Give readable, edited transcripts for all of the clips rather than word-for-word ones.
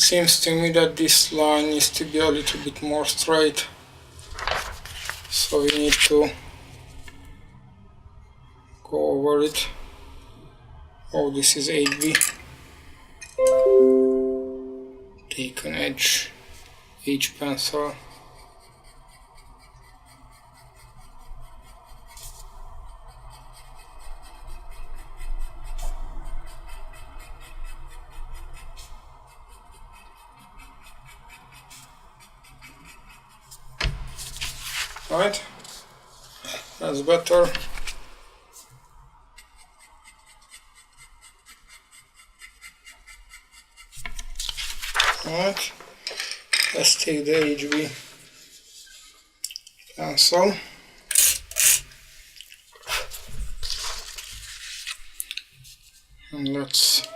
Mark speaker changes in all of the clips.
Speaker 1: Seems to me that this line needs to be a little bit more straight, so we need to go over it. Oh, this is 8B. Take an edge, H pencil. Right, that's better. Right, let's take the HB pencil. And let's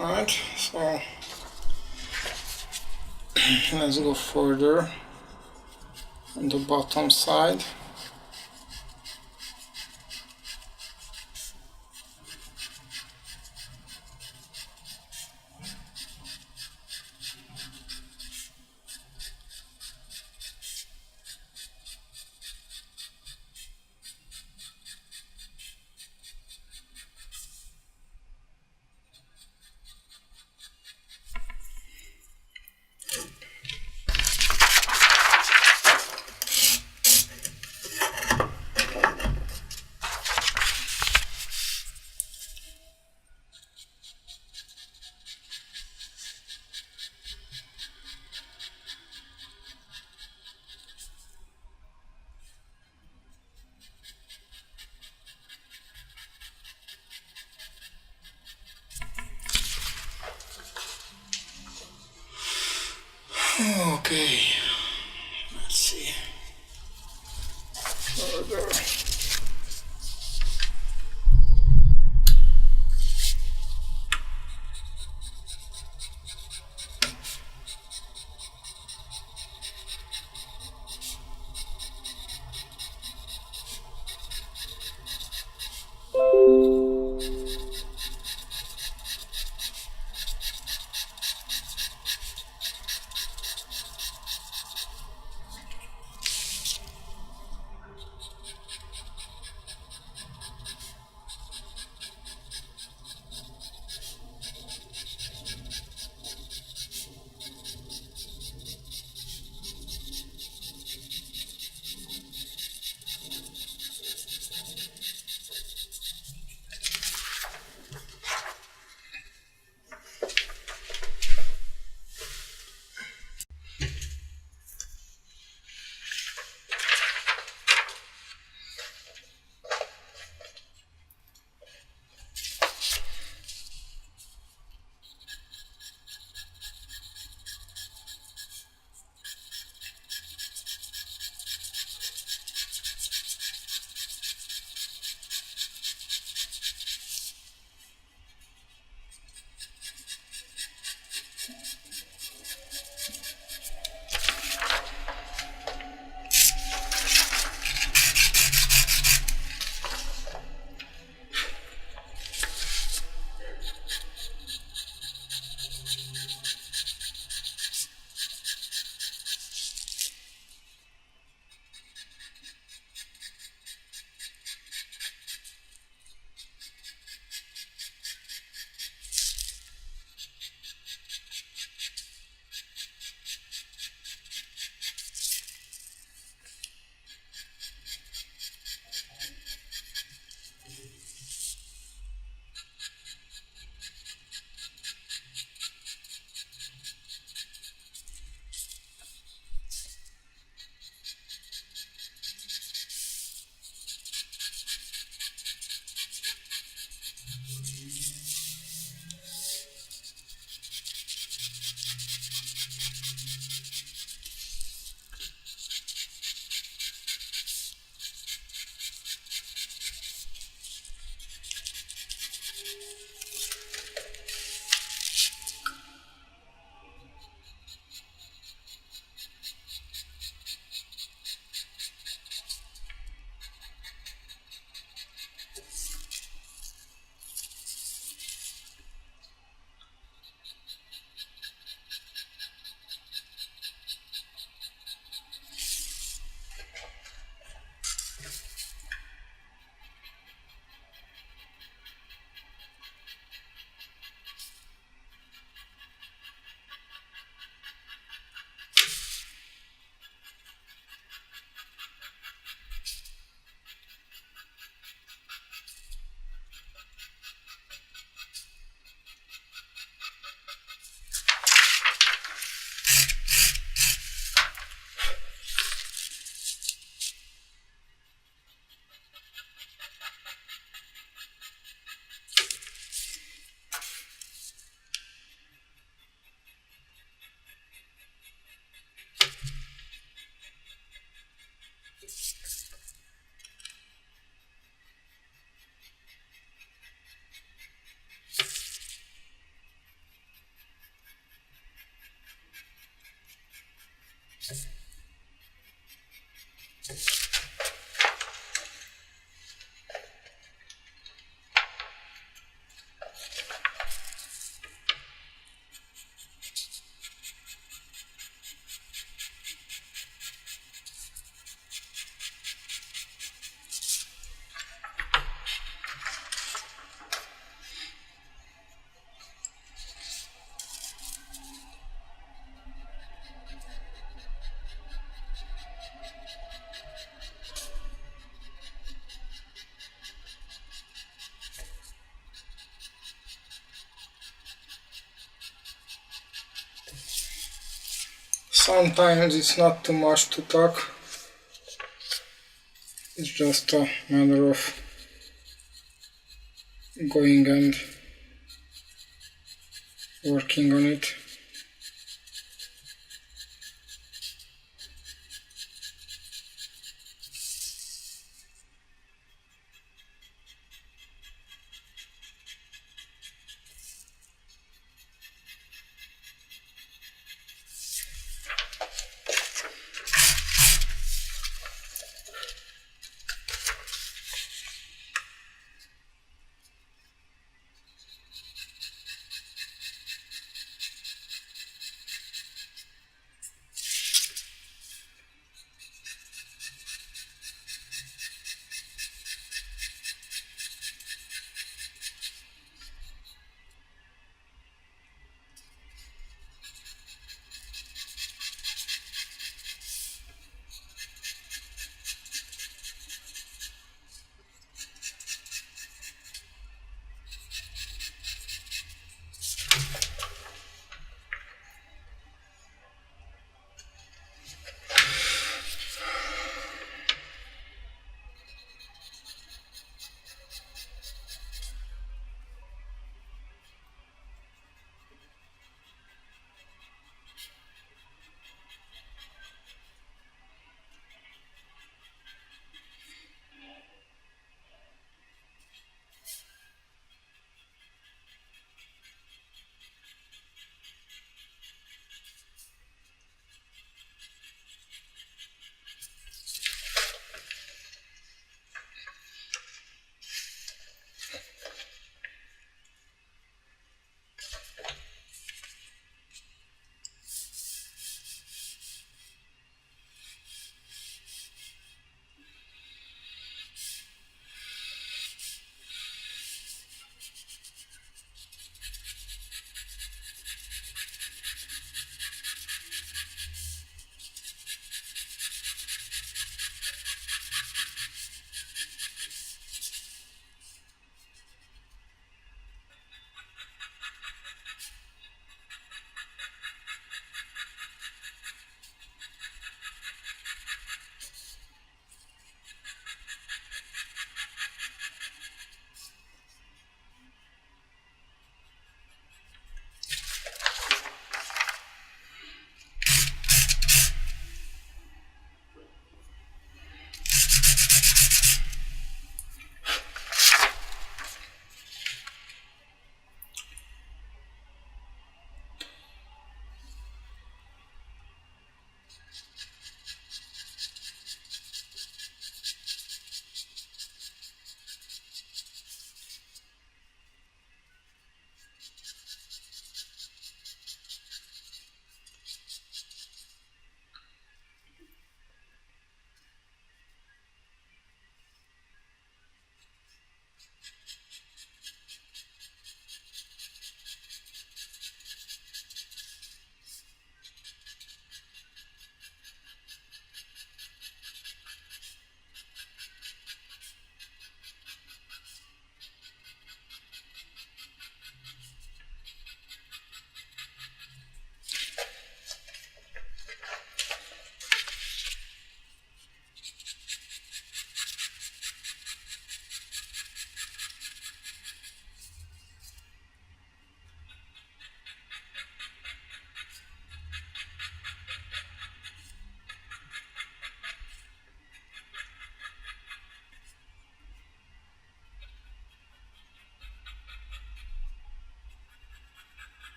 Speaker 1: Alright, so let's go further on the bottom side. Okay, let's see further. sometimes it's not too much to talk. It's just a matter of going and working on it.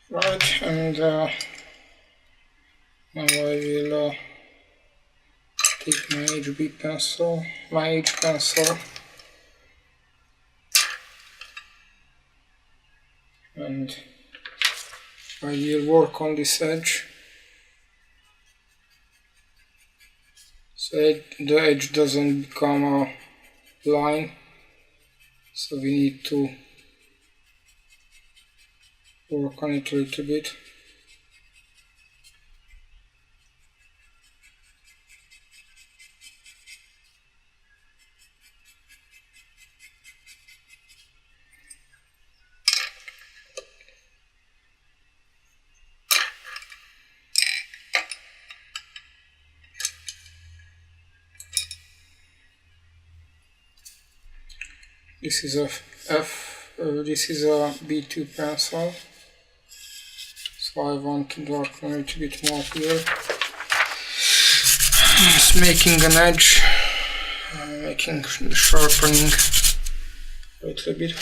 Speaker 1: Right, and now I will take my H pencil, and I will work on this edge, so the edge doesn't become a line, so we need to work on it a little bit. This is a this is a B2 pencil, so I want to darken a little bit more here. Just making an edge, making the sharpening a little bit.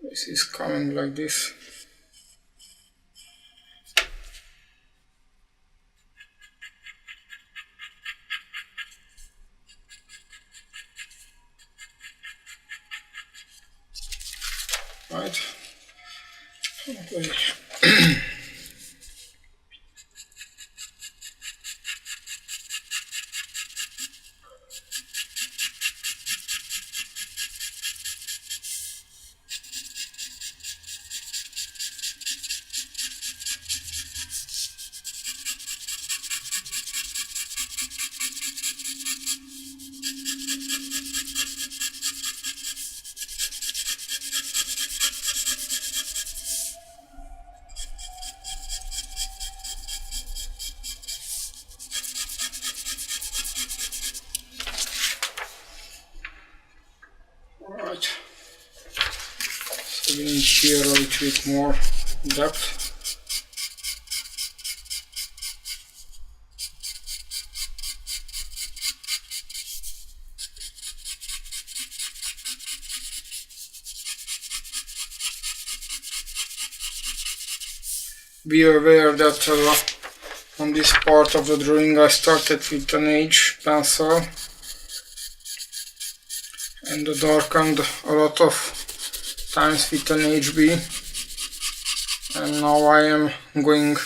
Speaker 1: This is coming like this. Right. Okay. Alright, so we need here a little bit more depth. Be aware that on this part of the drawing I started with an H pencil and darkened a lot of times with an HB, and now I am going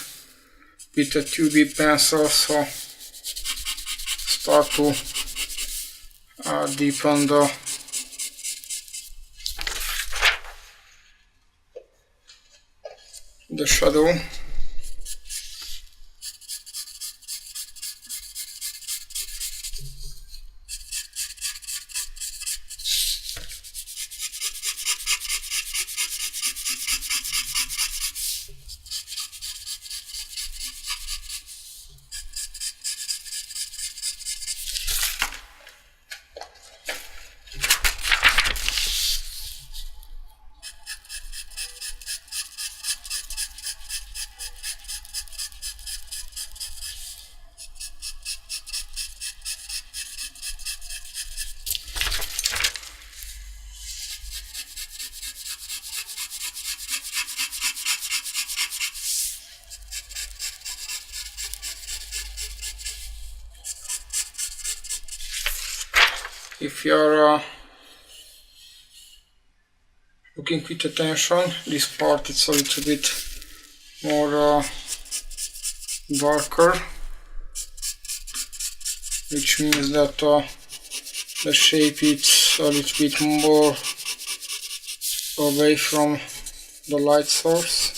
Speaker 1: with a 2B pencil, so start to deepen the shadow. If you are looking with attention, this part is a little bit more darker, which means that the shape is a little bit more away from the light source.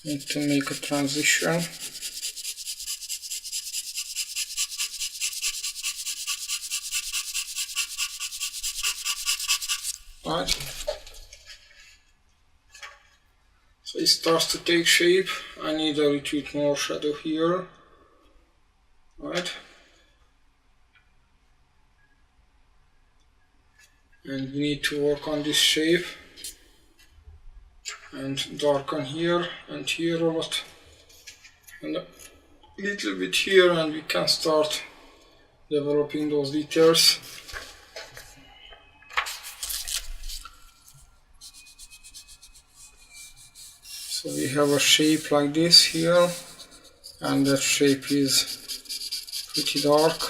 Speaker 1: Need to make a transition. Right. So it starts to take shape. I need a little bit more shadow here. Right. And we need to work on this shape and darken here and here a lot, and little bit here and we can start developing those details. So we have a shape like this here, and that shape is pretty dark.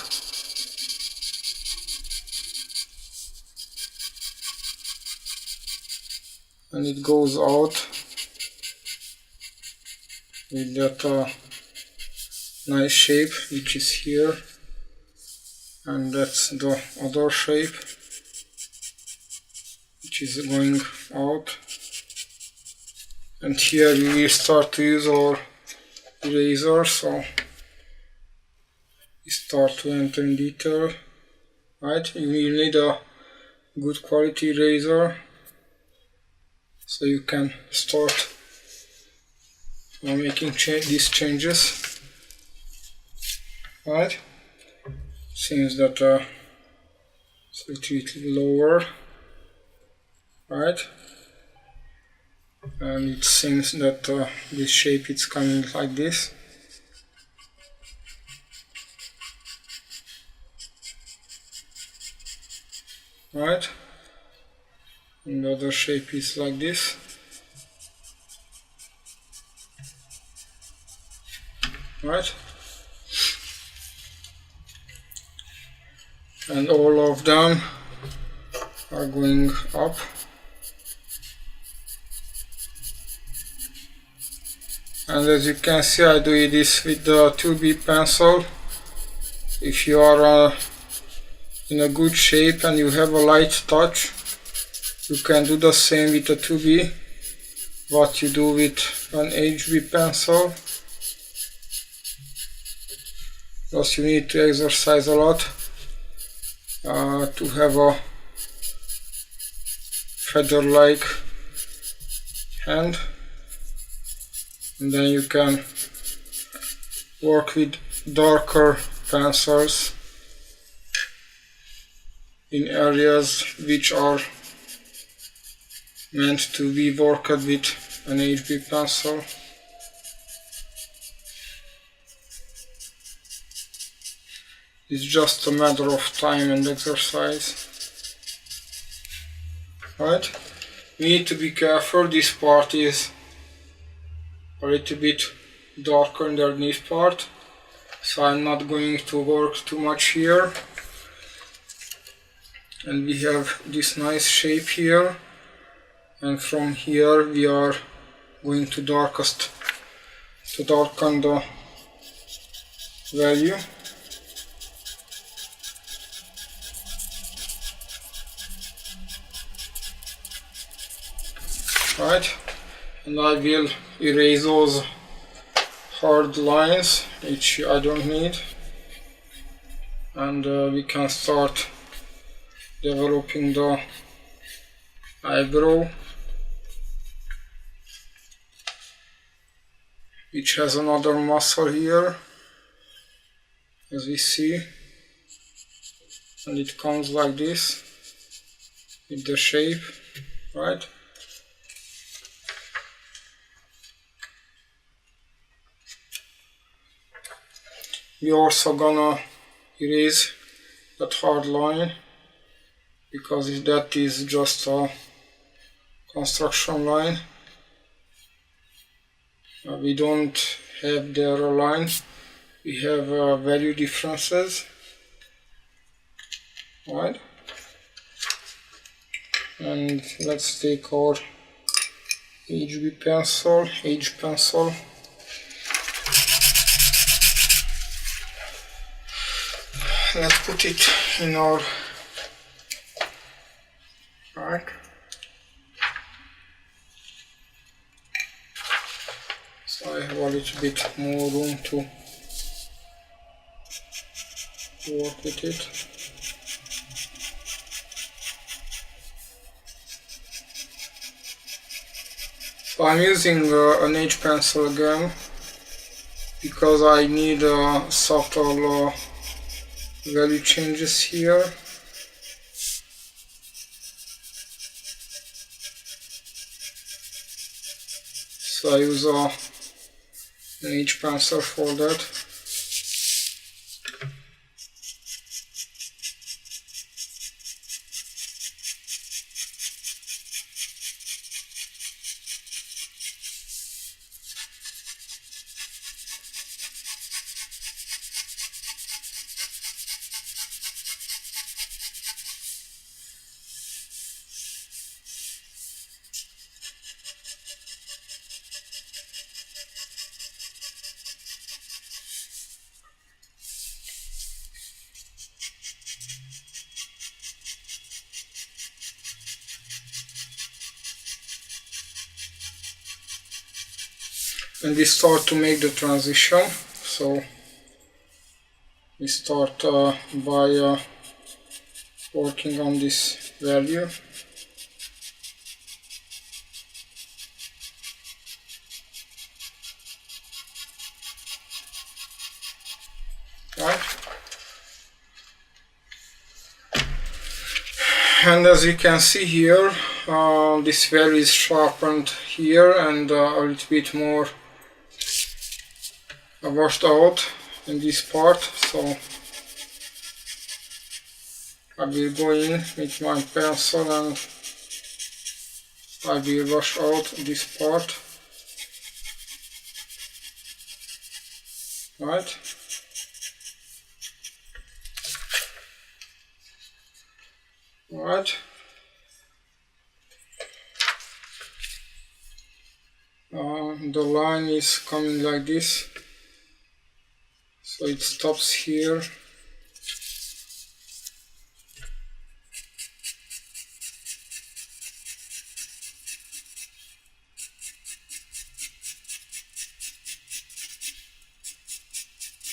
Speaker 1: And it goes out with that nice shape which is here, and that's the other shape which is going out. And here we will start to use our eraser, so we start to enter in detail. Right, you will need a good quality eraser so you can start making these changes. Right, seems that it's a little lower. Right, and it seems that this shape is coming like this. Right, and the other shape is like this. Right, and all of them are going up. And as you can see, I do this with the 2B pencil. If you are in a good shape and you have a light touch, you can do the same with the 2B, what you do with an HB pencil. Because you need to exercise a lot to have a feather-like hand. And then you can work with darker pencils in areas which are meant to be worked with an HB pencil. It's just a matter of time and exercise. Right? We need to be careful. This part is a little bit darker underneath part, so I'm not going to work too much here. And we have this nice shape here, and from here we are going to darken the value. Right, and I will erase those hard lines which I don't need, and we can start developing the eyebrow, which has another muscle here, as we see, and it comes like this with the shape. Right, we also gonna erase that hard line, because that is just a construction line. We don't have there a line, we have value differences. Right, and let's take our HB pencil, H pencil. Let's put it in our rack. So I have a little bit more room to work with it. So I'm using an H pencil again, because I need subtle value changes here. So I use an H pencil for that. and we start to make the transition. So we start by working on this value. Right? And as you can see here, this value is sharpened here and a little bit more washed out in this part. So I will go in with my pencil and I will wash out this part. Right? Right. The line is coming like this, so it stops here.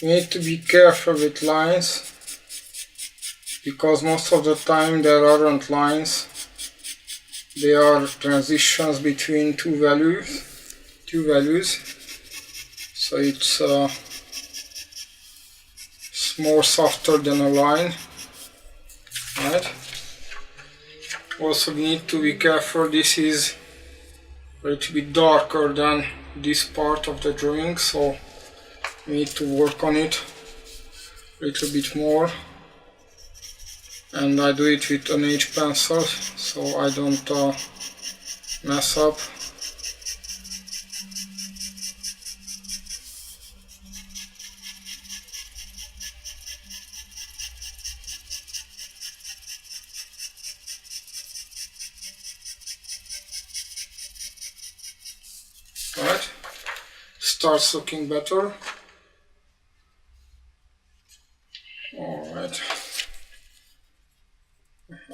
Speaker 1: You need to be careful with lines, because most of the time there aren't lines, they are transitions between two values, so it's more softer than a line. Right? Also we need to be careful, this is a little bit darker than this part of the drawing, so we need to work on it a little bit more. And I do it with an H pencil, so I don't mess up. Right? Starts looking better. Alright.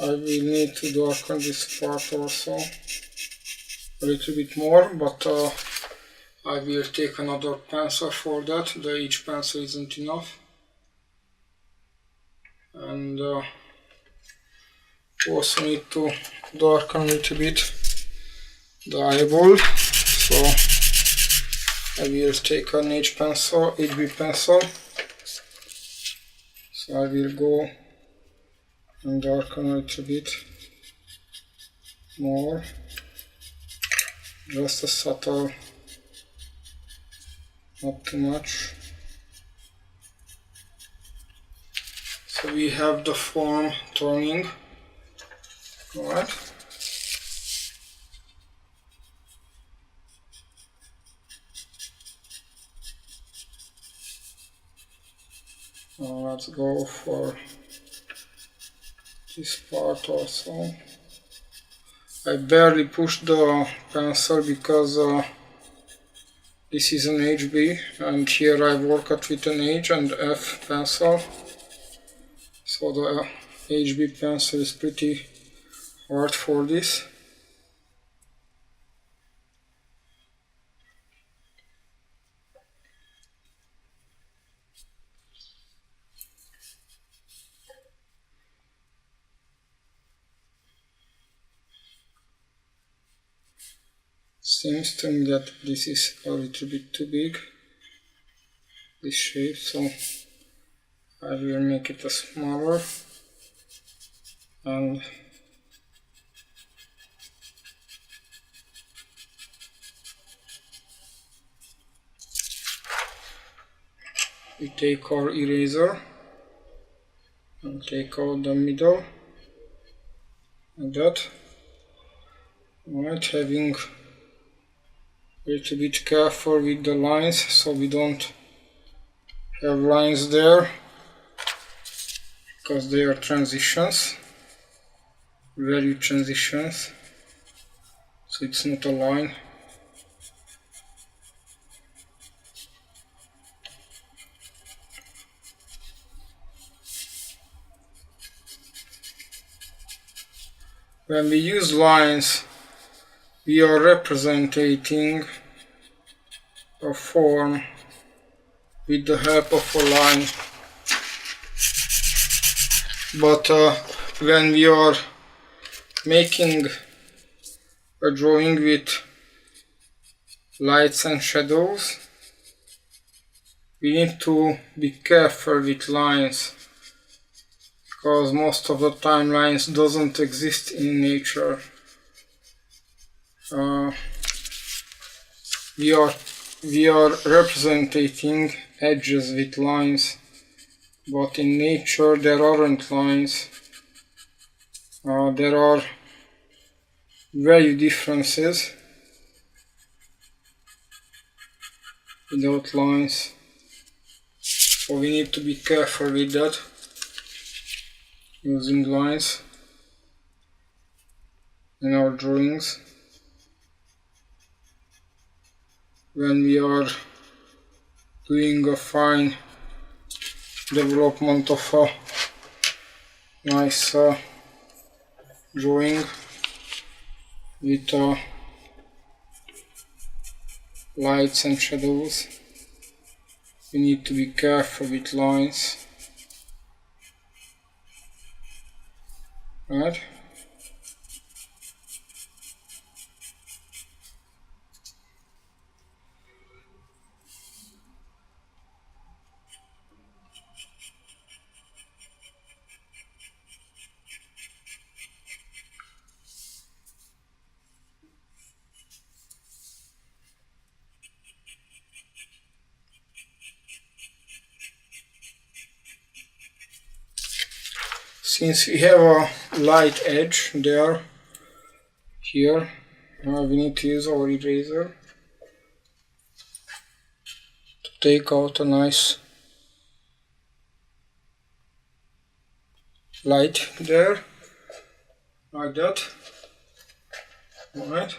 Speaker 1: I will need to darken this part also a little bit more, but I will take another pencil for that. The H pencil isn't enough. And also need to darken a little bit the eyeball. So I will take an HB pencil. So I will go and darken a little bit more, just a subtle, not too much. So we have the form turning. Alright. Let's go for this part also. I barely pushed the pencil because this is an HB and here I work at with an H and F pencil. So the HB pencil is pretty hard for this. Seems to me that this is a little bit too big, this shape, so I will make it a smaller and we take our eraser and take out the middle like that. Alright, having a little bit careful with the lines so we don't have lines there because they are transitions, value transitions, so it's not a line. When we use lines, we are representing a form with the help of a line. But when we are making a drawing with lights and shadows, we need to be careful with lines, because most of the time lines doesn't exist in nature. We are representing edges with lines, but in nature there aren't lines. There are value differences without lines, so we need to be careful with that, using lines in our drawings when we are doing a fine development of a nice drawing with lights and shadows. We need to be careful with lines, right? Since we have a light edge there, here, we need to use our eraser to take out a nice light there, like that. Alright.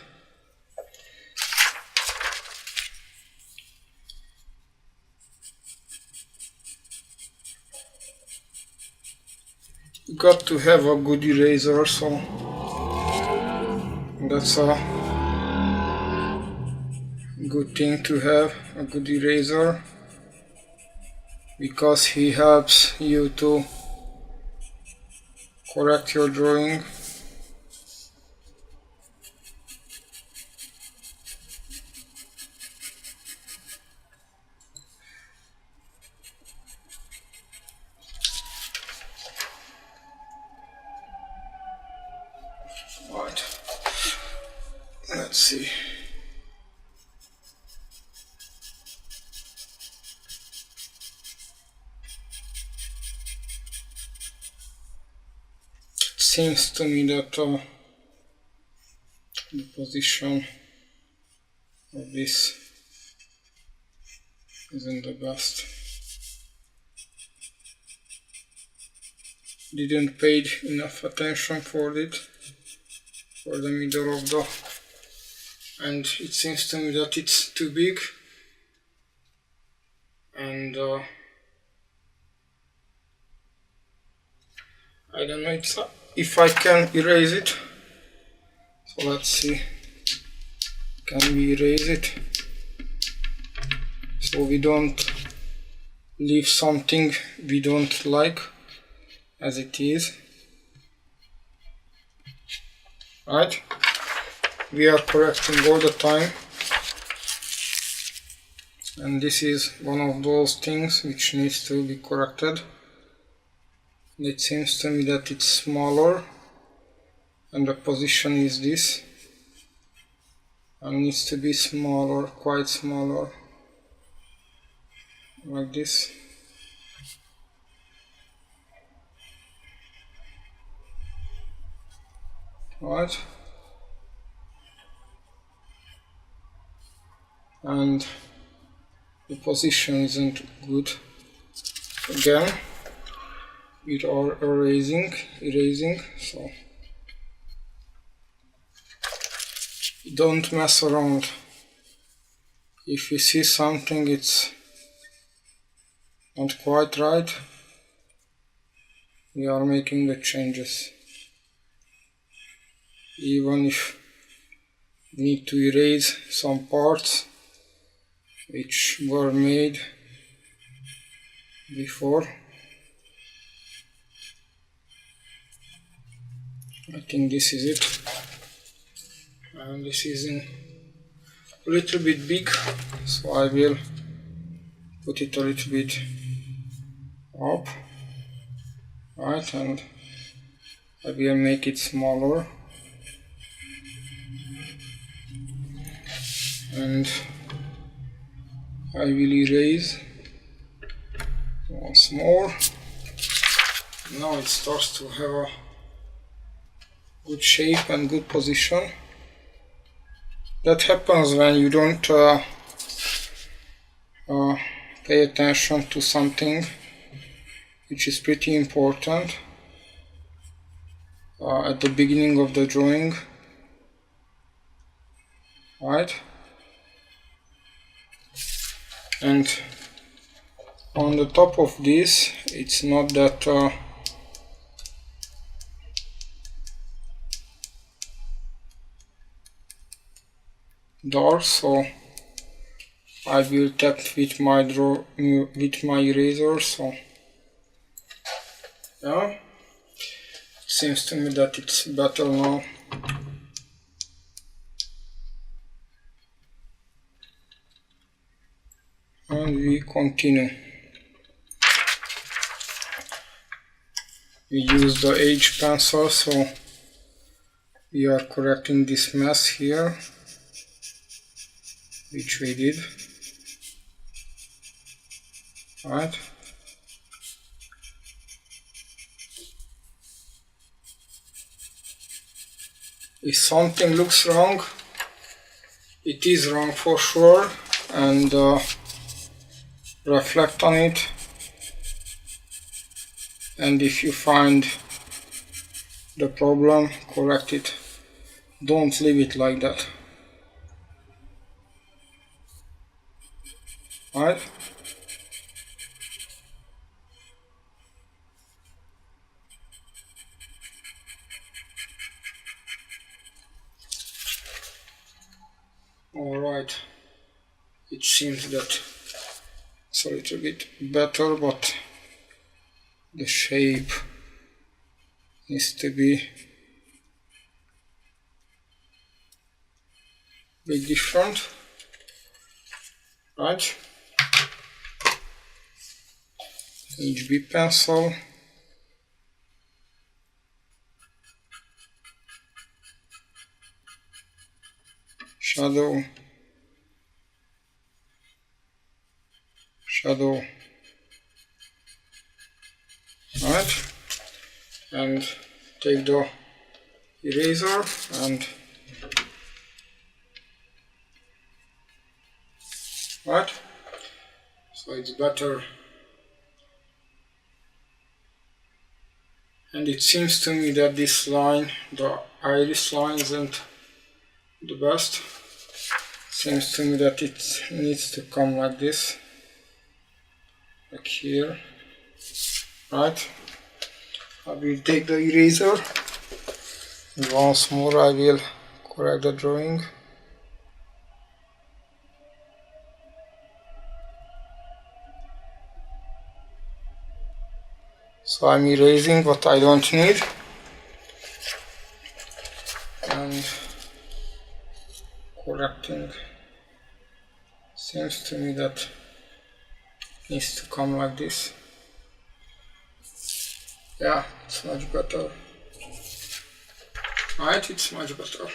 Speaker 1: You got to have a good eraser, so that's a good thing to have a good eraser, because he helps you to correct your drawing. Right. Let's see. It seems to me that the position of this isn't the best. Didn't pay enough attention for it, for the middle of the, and it seems to me that it's too big, and I don't know if I can erase it. So let's see, can we erase it so we don't leave something we don't like as it is. Right? We are correcting all the time, and this is one of those things which needs to be corrected. It seems to me that it's smaller, and the position is this, and needs to be smaller, quite smaller, like this. Right? And the position isn't good. Again, we are erasing, so don't mess around. If you see something it's not quite right, we are making the changes. Even if we need to erase some parts, which were made before. I think this is it, and this is a little bit big, so I will put it a little bit up, right, and I will make it smaller, and I will erase once more. Now it starts to have a good shape and good position. That happens when you don't pay attention to something which is pretty important at the beginning of the drawing, right? And on the top of this, it's not that dark, so I will tap with my eraser. So yeah, it seems to me that it's better now. And we continue. We use the H pencil, so we are correcting this mess here, which we did, right? If something looks wrong, it is wrong for sure, and reflect on it, and if you find the problem, correct it. Don't leave it like that, right? Alright, it seems that it's a little bit better, but the shape needs to be a bit different, right? HB pencil, shadow, shadow, right? And take the eraser and right, so it's better. And it seems to me that this line, the iris line, isn't the best. Seems to me that it needs to come like this, like here, right? I will take the eraser and once more I will correct the drawing. So I'm erasing what I don't need, and correcting. Seems to me that needs to come like this. Yeah, it's much better. Right, it's much better.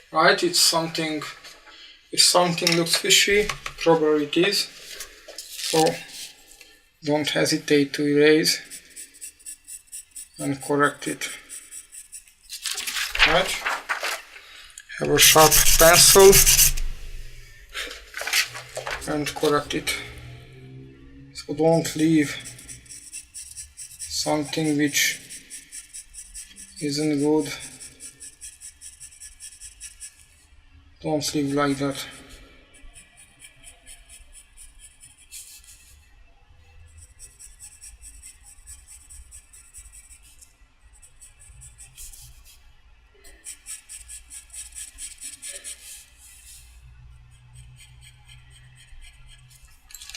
Speaker 1: Right, it's something, if something looks fishy, probably it is, so don't hesitate to erase and correct it. Right, have a sharp pencil and correct it, so don't leave something which isn't good. Don't leave like that.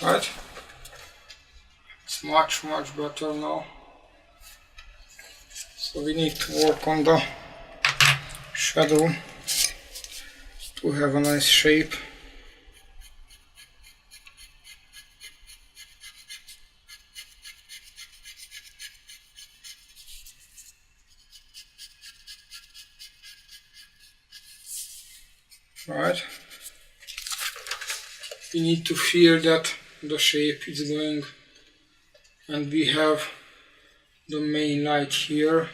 Speaker 1: Right? It's much better now. So we need to work on the shadow to have a nice shape. Right? We need to feel that the shape is going, and we have the main light here,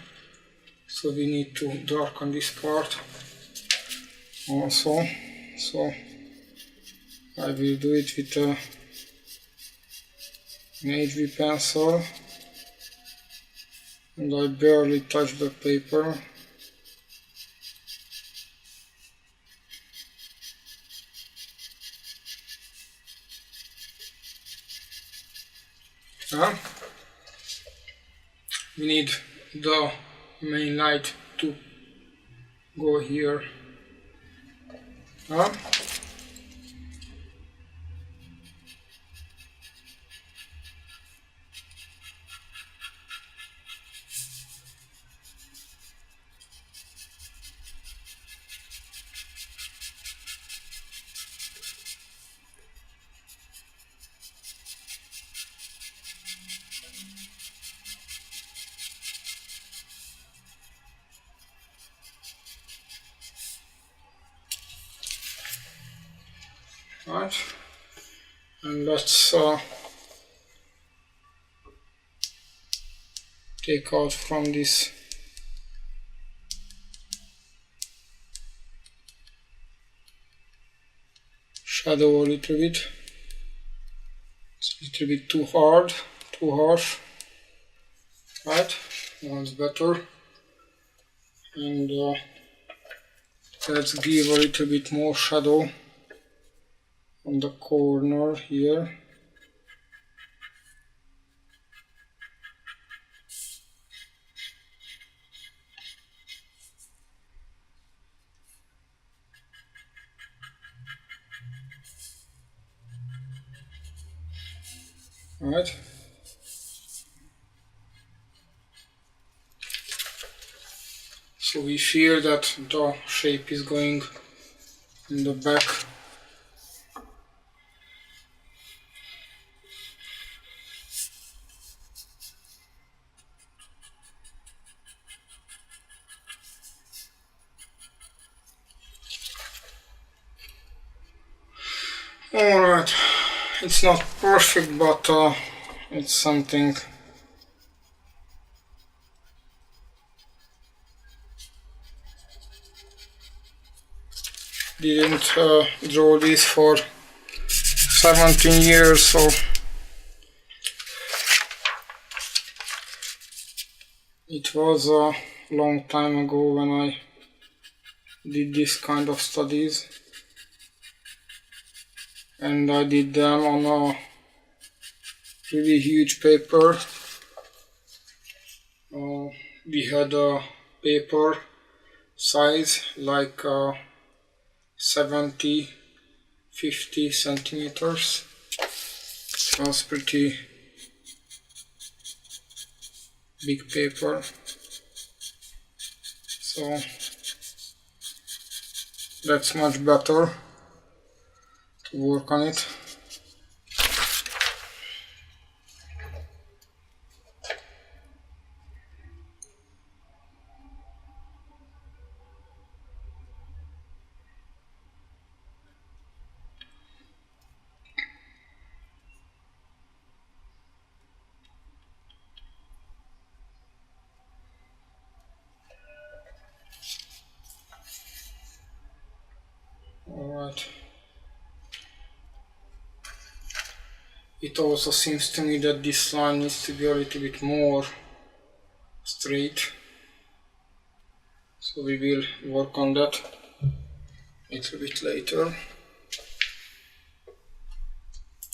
Speaker 1: so we need to darken this part also. So I will do it with an HB pencil, and I barely touch the paper. We need the main light to go here. Right, and let's take out from this shadow a little bit. It's a little bit too hard, too harsh. Right, one's better. And let's give a little bit more shadow on the corner here. Right. So we feel that the shape is going in the back. Alright, it's not perfect, but it's something. Didn't draw this for 17 years, so it was a long time ago when I did this kind of studies, and I did them on a really huge paper. We had a paper size like 70-50 centimeters. It was pretty big paper, so that's much better to work on it. Alright. It also seems to me that this line needs to be a little bit more straight. So we will work on that a little bit later.